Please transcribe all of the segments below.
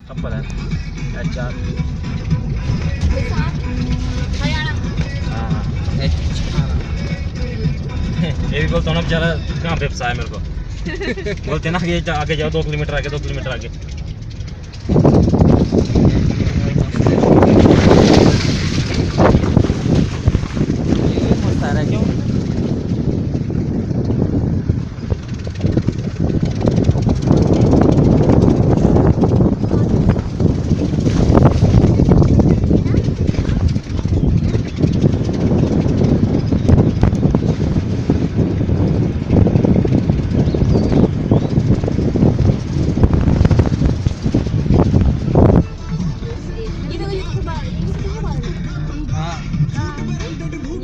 सब पता है HR हरियाणा। हाँ ये भी बोलता हूँ ना बेचारा कहाँ पे फंसा है मेरे को बोलते ना कि आगे जाओ 2 किलोमीटर आगे 2 किलोमीटर आगे।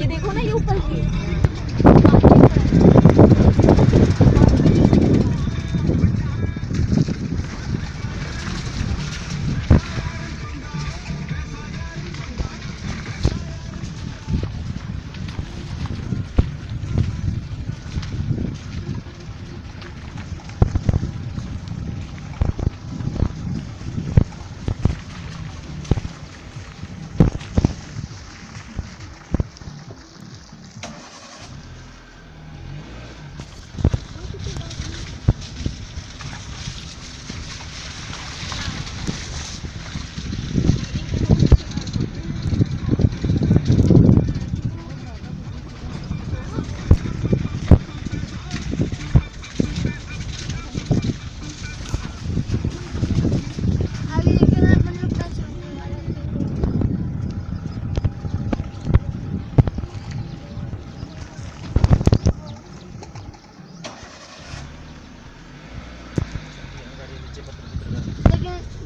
ये देखो ना ये ऊपर की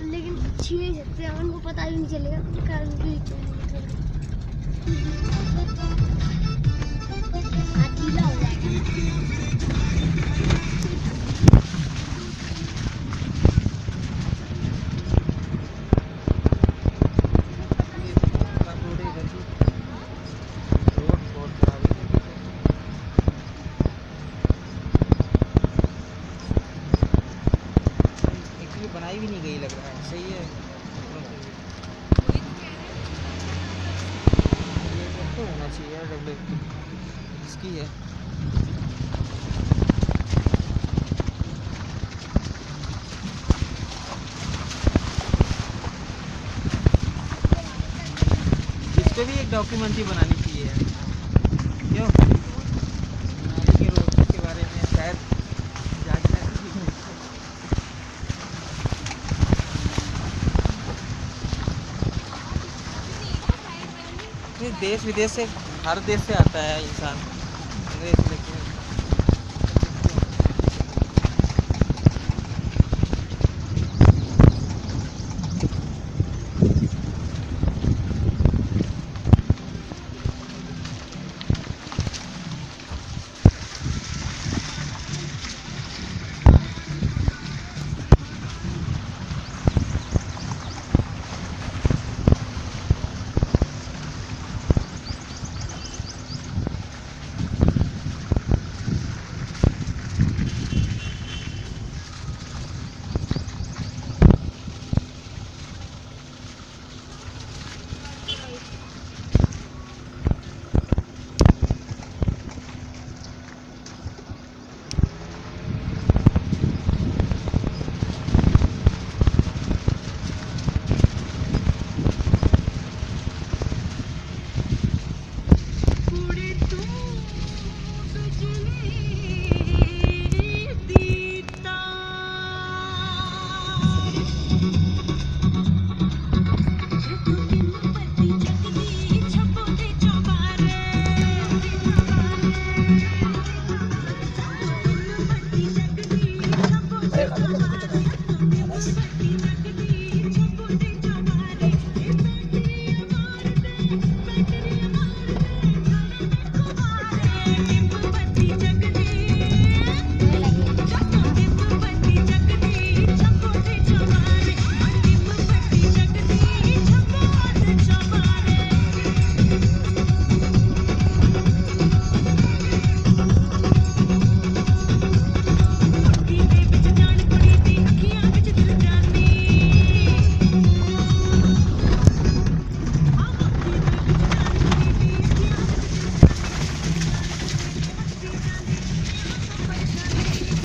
लेकिन छीन नहीं सकते, उनको पता भी नहीं चलेगा कारण गीला हो जाएगा। बनाई भी नहीं गई लग रहा है, सही है। ये तो होना चाहिए WFP इसकी है। इस पे भी एक डॉक्यूमेंट्री बनानी चाहिए क्यों नाली के रोड के बारे में शायद देश विदेश से, हर देश से आता है इंसान।